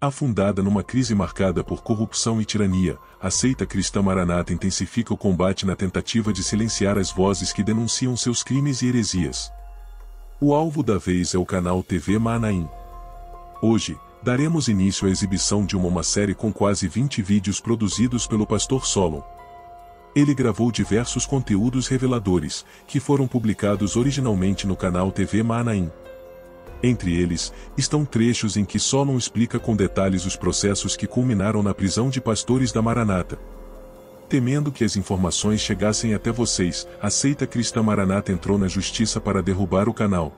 Afundada numa crise marcada por corrupção e tirania, a seita cristã Maranata intensifica o combate na tentativa de silenciar as vozes que denunciam seus crimes e heresias. O alvo da vez é o canal TV Manaim. Hoje, daremos início à exibição de uma série com quase 20 vídeos produzidos pelo pastor Solon. Ele gravou diversos conteúdos reveladores, que foram publicados originalmente no canal TV Manaim. Entre eles, estão trechos em que Solon explica com detalhes os processos que culminaram na prisão de pastores da Maranata. Temendo que as informações chegassem até vocês, a seita cristã Maranata entrou na justiça para derrubar o canal.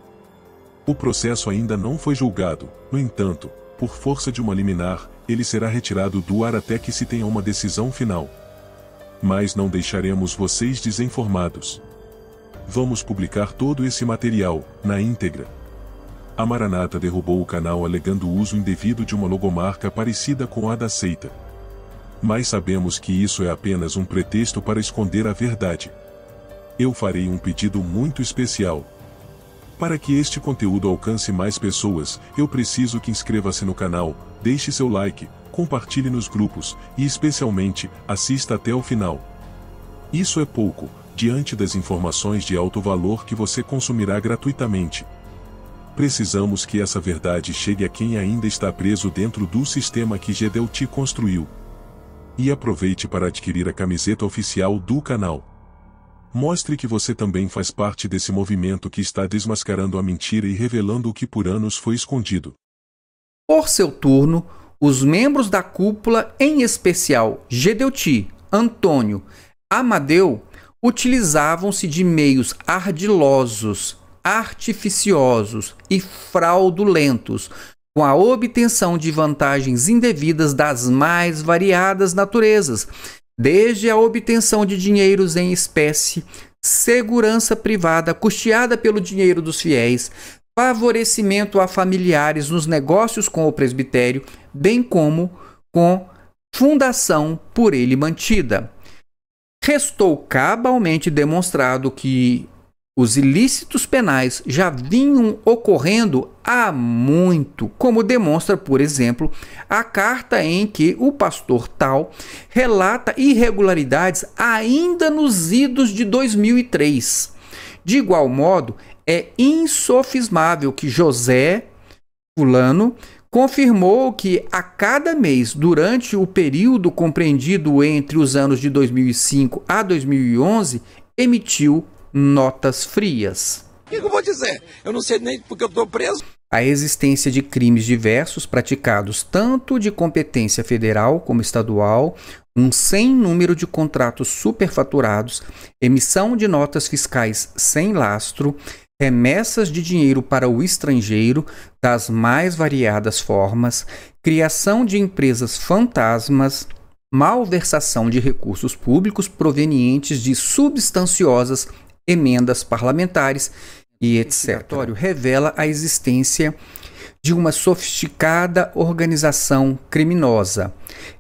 O processo ainda não foi julgado, no entanto, por força de uma liminar, ele será retirado do ar até que se tenha uma decisão final. Mas não deixaremos vocês desinformados. Vamos publicar todo esse material, na íntegra. A Maranata derrubou o canal alegando o uso indevido de uma logomarca parecida com a da seita. Mas sabemos que isso é apenas um pretexto para esconder a verdade. Eu farei um pedido muito especial. Para que este conteúdo alcance mais pessoas, eu preciso que inscreva-se no canal, deixe seu like, compartilhe nos grupos, e especialmente, assista até o final. Isso é pouco, diante das informações de alto valor que você consumirá gratuitamente. Precisamos que essa verdade chegue a quem ainda está preso dentro do sistema que Gedeuti construiu. E aproveite para adquirir a camiseta oficial do canal. Mostre que você também faz parte desse movimento que está desmascarando a mentira e revelando o que por anos foi escondido. Por seu turno, os membros da cúpula, em especial Gedeuti, Antônio, Amadeu, utilizavam-se de meios ardilosos, artificiosos e fraudulentos, com a obtenção de vantagens indevidas das mais variadas naturezas, desde a obtenção de dinheiros em espécie, segurança privada custeada pelo dinheiro dos fiéis, favorecimento a familiares nos negócios com o presbitério, bem como com fundação por ele mantida. Restou cabalmente demonstrado que os ilícitos penais já vinham ocorrendo há muito, como demonstra, por exemplo, a carta em que o pastor tal relata irregularidades ainda nos idos de 2003. De igual modo, é insofismável que José Fulano confirmou que a cada mês, durante o período compreendido entre os anos de 2005 a 2011, emitiu notas frias. O que eu vou dizer? Eu não sei nem porque eu estou preso. A existência de crimes diversos praticados tanto de competência federal como estadual, um sem número de contratos superfaturados, emissão de notas fiscais sem lastro, remessas de dinheiro para o estrangeiro das mais variadas formas, criação de empresas fantasmas, malversação de recursos públicos provenientes de substanciosas emendas parlamentares e etc. Revela a existência de uma sofisticada organização criminosa,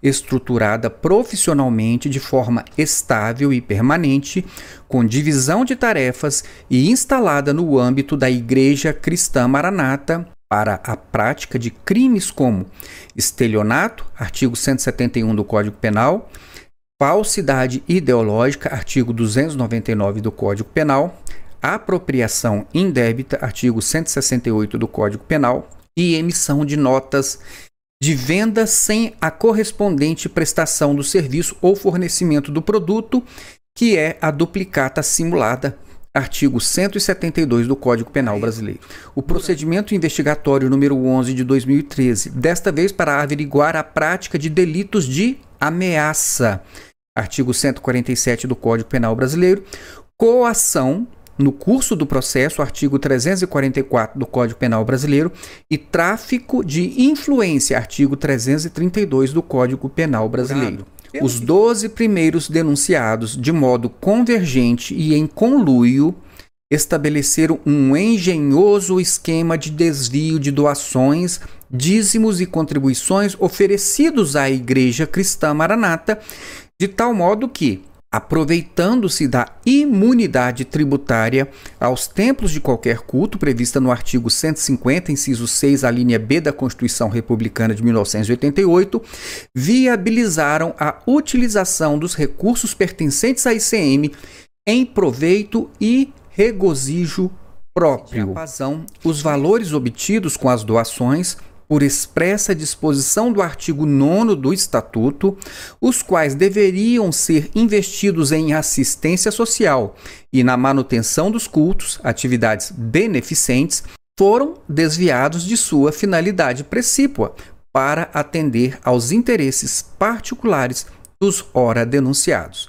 estruturada profissionalmente de forma estável e permanente, com divisão de tarefas e instalada no âmbito da Igreja Cristã Maranata para a prática de crimes como estelionato, artigo 171 do Código Penal, falsidade ideológica, artigo 299 do Código Penal, apropriação indébita, artigo 168 do Código Penal, e emissão de notas de venda sem a correspondente prestação do serviço ou fornecimento do produto, que é a duplicata simulada, artigo 172 do Código Penal brasileiro. O procedimento investigatório número 11 de 2013, desta vez para averiguar a prática de delitos de ameaça, artigo 147 do Código Penal brasileiro, coação no curso do processo, artigo 344 do Código Penal brasileiro, e tráfico de influência, artigo 332 do Código Penal brasileiro. Os 12 primeiros denunciados, de modo convergente e em conluio, estabeleceram um engenhoso esquema de desvio de doações, dízimos e contribuições oferecidos à Igreja Cristã Maranata, de tal modo que, aproveitando-se da imunidade tributária aos templos de qualquer culto, prevista no artigo 150, inciso 6, a linha B da Constituição Republicana de 1988, viabilizaram a utilização dos recursos pertencentes à ICM em proveito e regozijo próprio. Os valores obtidos com as doações, por expressa disposição do artigo 9º do Estatuto, os quais deveriam ser investidos em assistência social e na manutenção dos cultos, atividades beneficentes, foram desviados de sua finalidade precípua para atender aos interesses particulares dos ora denunciados.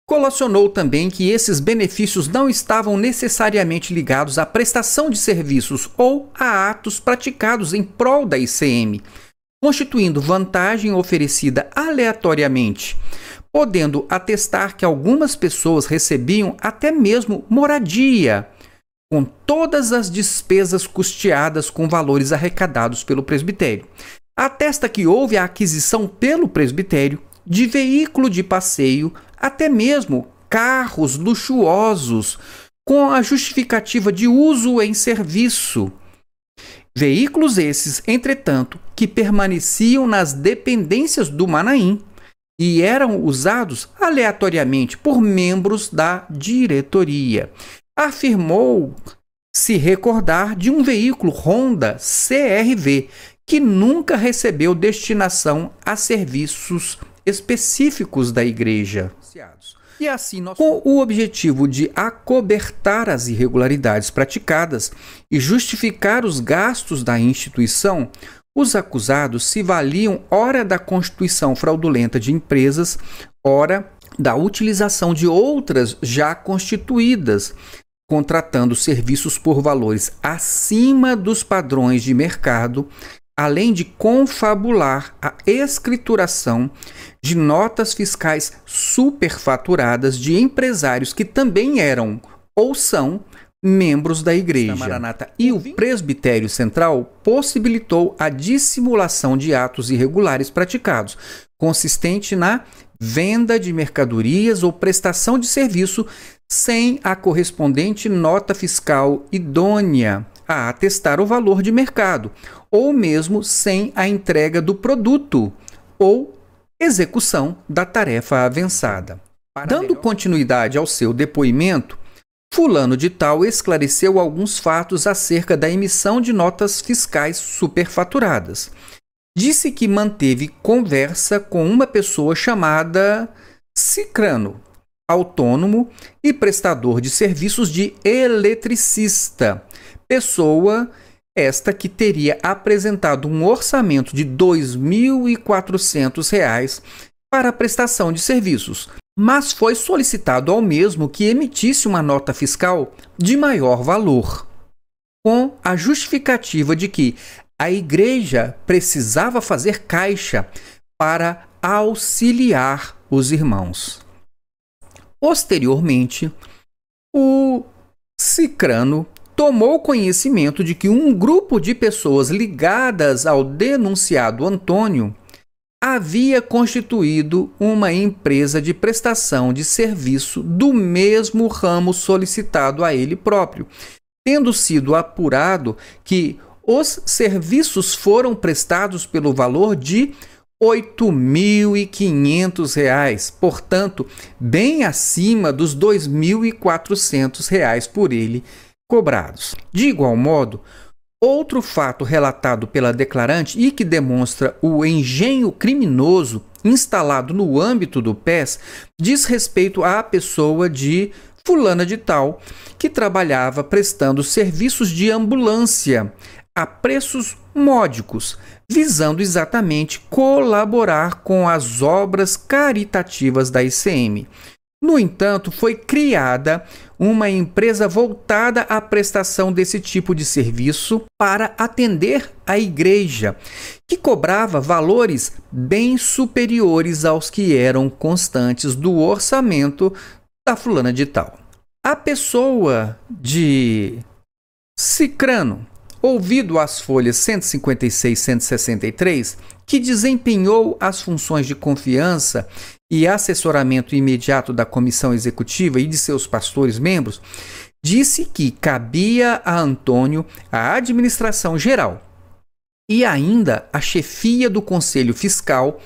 Colacionou também que esses benefícios não estavam necessariamente ligados à prestação de serviços ou a atos praticados em prol da ICM, constituindo vantagem oferecida aleatoriamente, podendo atestar que algumas pessoas recebiam até mesmo moradia, com todas as despesas custeadas com valores arrecadados pelo presbitério. Atesta que houve a aquisição pelo presbitério de veículo de passeio, até mesmo carros luxuosos, com a justificativa de uso em serviço. Veículos esses, entretanto, que permaneciam nas dependências do Manaim e eram usados aleatoriamente por membros da diretoria. Afirmou se recordar de um veículo Honda CR-V que nunca recebeu destinação a serviços específicos da igreja. E assim, com o objetivo de acobertar as irregularidades praticadas e justificar os gastos da instituição, os acusados se valiam ora da constituição fraudulenta de empresas, ora da utilização de outras já constituídas, contratando serviços por valores acima dos padrões de mercado, além de confabular a escrituração de notas fiscais superfaturadas de empresários que também eram ou são membros da igreja. E o presbitério central possibilitou a dissimulação de atos irregulares praticados, consistente na venda de mercadorias ou prestação de serviço sem a correspondente nota fiscal idônea a atestar o valor de mercado, ou mesmo sem a entrega do produto ou execução da tarefa avançada. Dando continuidade ao seu depoimento, fulano de tal esclareceu alguns fatos acerca da emissão de notas fiscais superfaturadas. Disse que manteve conversa com uma pessoa chamada Cicrano, autônomo e prestador de serviços de eletricista, pessoa esta que teria apresentado um orçamento de R$ 2.400 para a prestação de serviços, mas foi solicitado ao mesmo que emitisse uma nota fiscal de maior valor, com a justificativa de que a igreja precisava fazer caixa para auxiliar os irmãos. Posteriormente, o Cicrano tomou conhecimento de que um grupo de pessoas ligadas ao denunciado Antônio havia constituído uma empresa de prestação de serviço do mesmo ramo solicitado a ele próprio, tendo sido apurado que os serviços foram prestados pelo valor de R$ 8.500, portanto, bem acima dos R$ 2.400 por ele cobrados. De igual modo, outro fato relatado pela declarante e que demonstra o engenho criminoso instalado no âmbito do PES diz respeito à pessoa de fulana de tal, que trabalhava prestando serviços de ambulância a preços módicos, visando exatamente colaborar com as obras caritativas da ICM. No entanto, foi criada uma empresa voltada à prestação desse tipo de serviço para atender a igreja, que cobrava valores bem superiores aos que eram constantes do orçamento da fulana de tal. A pessoa de Cicrano, ouvido as folhas 156 e 163, que desempenhou as funções de confiança e assessoramento imediato da comissão executiva e de seus pastores membros, disse que cabia a Antônio a administração geral e ainda a chefia do Conselho Fiscal,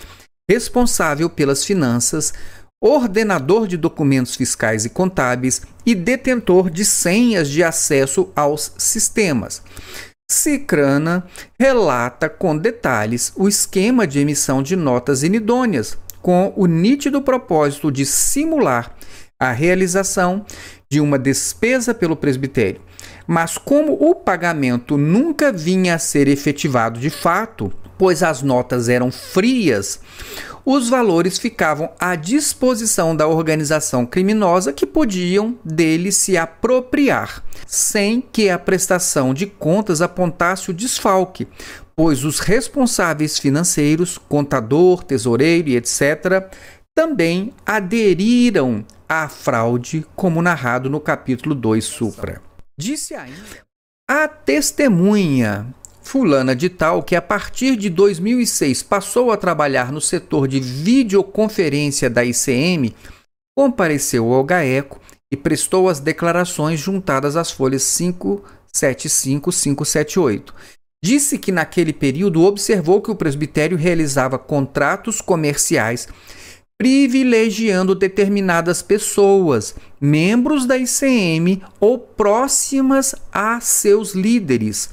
responsável pelas finanças, ordenador de documentos fiscais e contábeis e detentor de senhas de acesso aos sistemas. Cicrana relata com detalhes o esquema de emissão de notas inidôneas, com o nítido propósito de simular a realização de uma despesa pelo presbitério. Mas como o pagamento nunca vinha a ser efetivado de fato, pois as notas eram frias, os valores ficavam à disposição da organização criminosa que podiam dele se apropriar, sem que a prestação de contas apontasse o desfalque, pois os responsáveis financeiros, contador, tesoureiro e etc., também aderiram à fraude, como narrado no capítulo 2 supra. Disse ainda a testemunha fulana de tal que a partir de 2006 passou a trabalhar no setor de videoconferência da ICM, compareceu ao GAECO e prestou as declarações juntadas às folhas 575 e 578. Disse que naquele período observou que o presbitério realizava contratos comerciais privilegiando determinadas pessoas, membros da ICM ou próximas a seus líderes,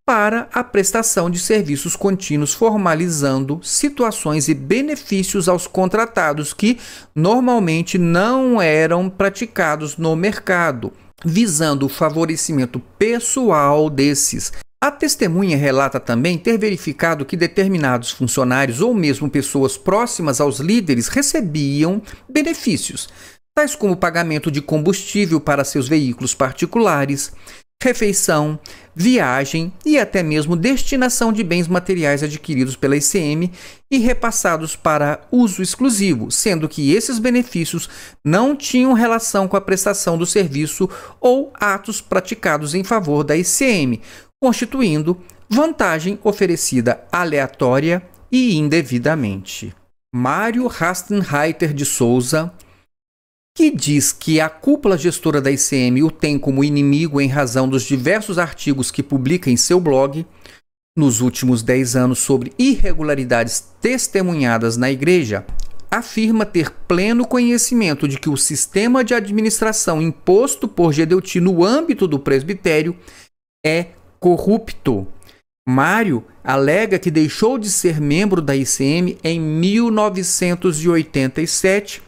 para a prestação de serviços contínuos, formalizando situações e benefícios aos contratados que normalmente não eram praticados no mercado, visando o favorecimento pessoal desses. A testemunha relata também ter verificado que determinados funcionários ou mesmo pessoas próximas aos líderes recebiam benefícios, tais como pagamento de combustível para seus veículos particulares, refeição, viagem e até mesmo destinação de bens materiais adquiridos pela ICM e repassados para uso exclusivo, sendo que esses benefícios não tinham relação com a prestação do serviço ou atos praticados em favor da ICM, constituindo vantagem oferecida aleatória e indevidamente. Mário Rastenreiter de Souza, que diz que a cúpula gestora da ICM o tem como inimigo em razão dos diversos artigos que publica em seu blog nos últimos 10 anos sobre irregularidades testemunhadas na igreja, afirma ter pleno conhecimento de que o sistema de administração imposto por Gedeuti no âmbito do presbitério é corrupto. Mário alega que deixou de ser membro da ICM em 1987,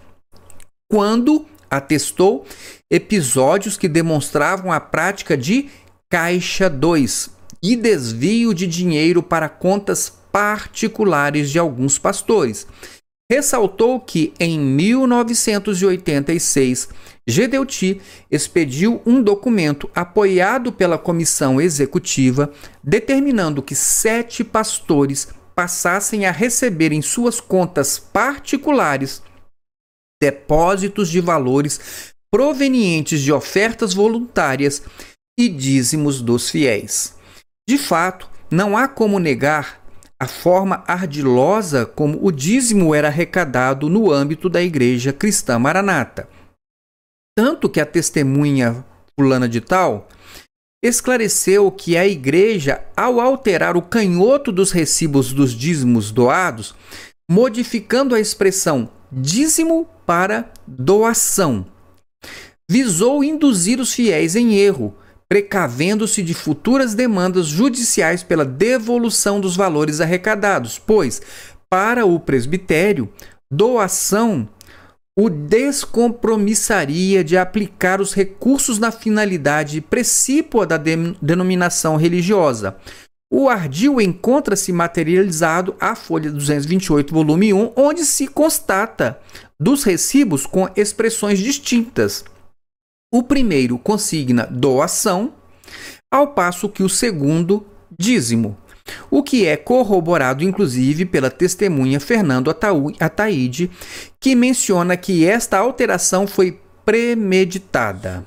quando atestou episódios que demonstravam a prática de Caixa 2 e desvio de dinheiro para contas particulares de alguns pastores. Ressaltou que, em 1986, Gedeuti expediu um documento apoiado pela comissão executiva, determinando que 7 pastores passassem a receber em suas contas particulares depósitos de valores provenientes de ofertas voluntárias e dízimos dos fiéis. De fato, não há como negar a forma ardilosa como o dízimo era arrecadado no âmbito da Igreja Cristã Maranata. Tanto que a testemunha fulana de tal esclareceu que a igreja, ao alterar o canhoto dos recibos dos dízimos doados, modificando a expressão dízimo para doação, visou induzir os fiéis em erro, precavendo-se de futuras demandas judiciais pela devolução dos valores arrecadados, pois, para o presbitério, doação o descompromissaria de aplicar os recursos na finalidade precípua da denominação religiosa. O ardil encontra-se materializado à folha 228, volume 1, onde se constata dos recibos com expressões distintas. O primeiro consigna doação, ao passo que o segundo, dízimo, o que é corroborado inclusive pela testemunha Fernando Ataíde, que menciona que esta alteração foi premeditada.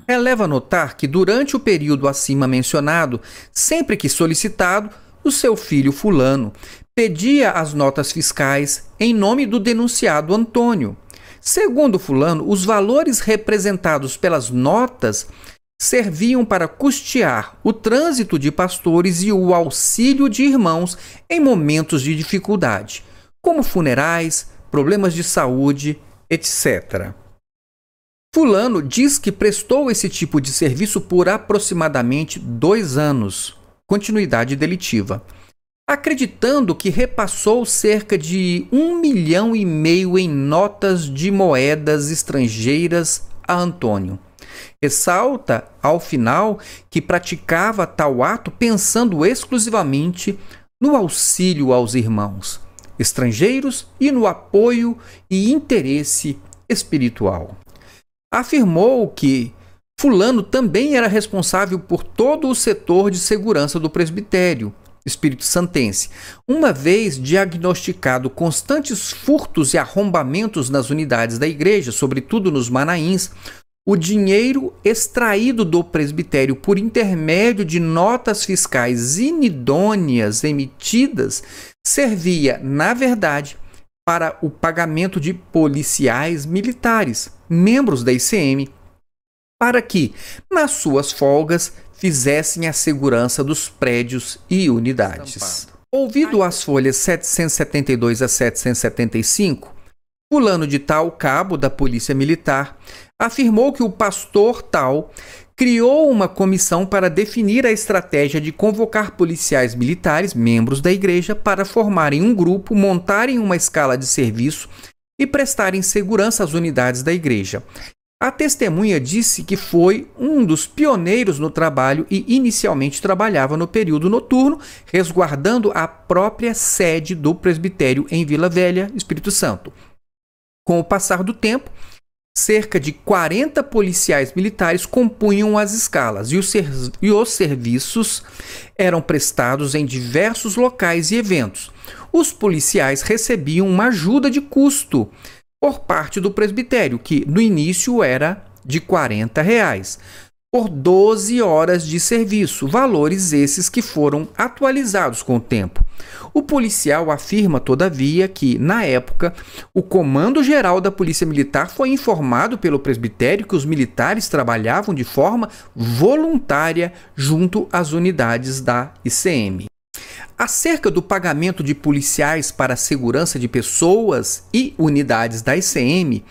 Releva notar que durante o período acima mencionado, sempre que solicitado, o seu filho fulano pedia as notas fiscais em nome do denunciado Antônio. Segundo fulano, os valores representados pelas notas serviam para custear o trânsito de pastores e o auxílio de irmãos em momentos de dificuldade, como funerais, problemas de saúde, etc. Fulano diz que prestou esse tipo de serviço por aproximadamente 2 anos, continuidade delitiva, acreditando que repassou cerca de 1,5 milhão em notas de moedas estrangeiras a Antônio. Ressalta, ao final, que praticava tal ato pensando exclusivamente no auxílio aos irmãos estrangeiros e no apoio e interesse espiritual. Afirmou que fulano também era responsável por todo o setor de segurança do presbitério Espírito Santense, uma vez diagnosticado constantes furtos e arrombamentos nas unidades da igreja, sobretudo nos Manaíns. O dinheiro extraído do presbitério por intermédio de notas fiscais inidôneas emitidas servia, na verdade, para o pagamento de policiais militares, membros da ICM, para que, nas suas folgas, fizessem a segurança dos prédios e unidades. Ouvido as folhas 772 a 775, fulano de tal, cabo da Polícia Militar, afirmou que o pastor tal criou uma comissão para definir a estratégia de convocar policiais militares, membros da igreja, para formarem um grupo, montarem uma escala de serviço e prestarem segurança às unidades da igreja. A testemunha disse que foi um dos pioneiros no trabalho e inicialmente trabalhava no período noturno, resguardando a própria sede do presbitério em Vila Velha, Espírito Santo. Com o passar do tempo, cerca de 40 policiais militares compunham as escalas e os serviços eram prestados em diversos locais e eventos. Os policiais recebiam uma ajuda de custo por parte do presbitério, que no início era de R$ 40, por 12 horas de serviço, valores esses que foram atualizados com o tempo. O policial afirma, todavia, que, na época, o Comando-Geral da Polícia Militar foi informado pelo presbitério que os militares trabalhavam de forma voluntária junto às unidades da ICM. Acerca do pagamento de policiais para a segurança de pessoas e unidades da ICM,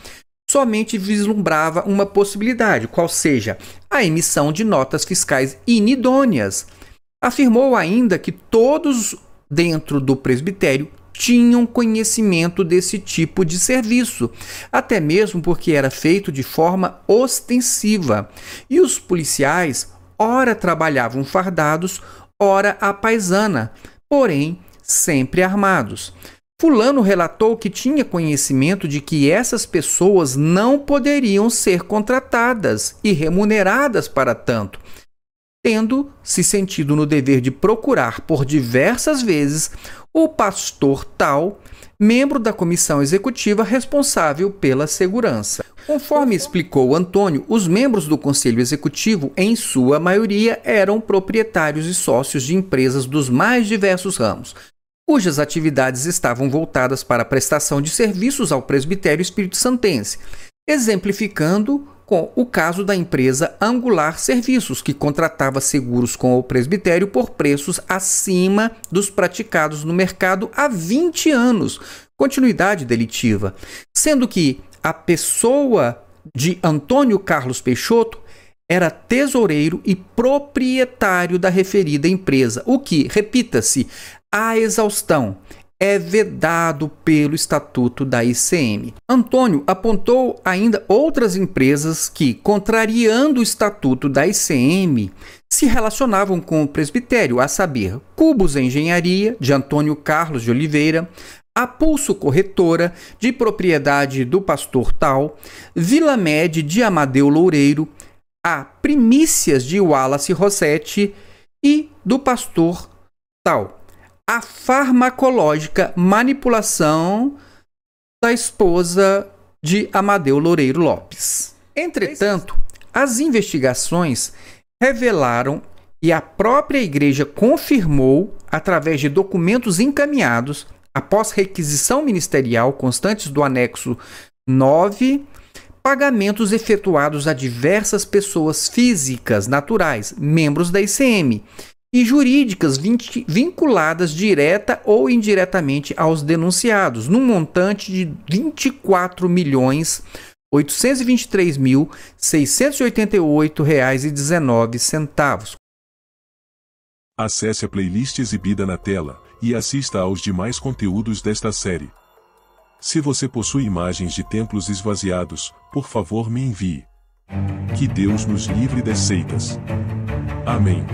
somente vislumbrava uma possibilidade, qual seja a emissão de notas fiscais inidôneas. Afirmou ainda que todos dentro do presbitério tinham conhecimento desse tipo de serviço, até mesmo porque era feito de forma ostensiva, e os policiais ora trabalhavam fardados, ora à paisana, porém sempre armados. Fulano relatou que tinha conhecimento de que essas pessoas não poderiam ser contratadas e remuneradas para tanto, tendo se sentido no dever de procurar por diversas vezes o pastor tal, membro da comissão executiva responsável pela segurança. Conforme explicou Antônio, os membros do Conselho Executivo, em sua maioria, eram proprietários e sócios de empresas dos mais diversos ramos, cujas atividades estavam voltadas para a prestação de serviços ao presbitério Espírito Santense, exemplificando com o caso da empresa Angular Serviços, que contratava seguros com o presbitério por preços acima dos praticados no mercado há 20 anos, continuidade delitiva, sendo que a pessoa de Antônio Carlos Peixoto era tesoureiro e proprietário da referida empresa, o que, repita-se, a exaustão, é vedado pelo Estatuto da ICM. Antônio apontou ainda outras empresas que, contrariando o Estatuto da ICM, se relacionavam com o presbitério, a saber, Cubos Engenharia, de Antônio Carlos de Oliveira, a Pulso Corretora, de propriedade do pastor tal, Vila Med de Amadeu Loureiro, a Primícias de Wallace Rossetti e do pastor tal, a farmacológica Manipulação da esposa de Amadeu Loureiro Lopes. Entretanto, as investigações revelaram e a própria igreja confirmou, através de documentos encaminhados, após requisição ministerial constantes do anexo 9, pagamentos efetuados a diversas pessoas físicas naturais, membros da ICM, e jurídicas vinculadas direta ou indiretamente aos denunciados, num montante de R$ 24.823.688,19. Acesse a playlist exibida na tela e assista aos demais conteúdos desta série. Se você possui imagens de templos esvaziados, por favor me envie. Que Deus nos livre das seitas. Amém.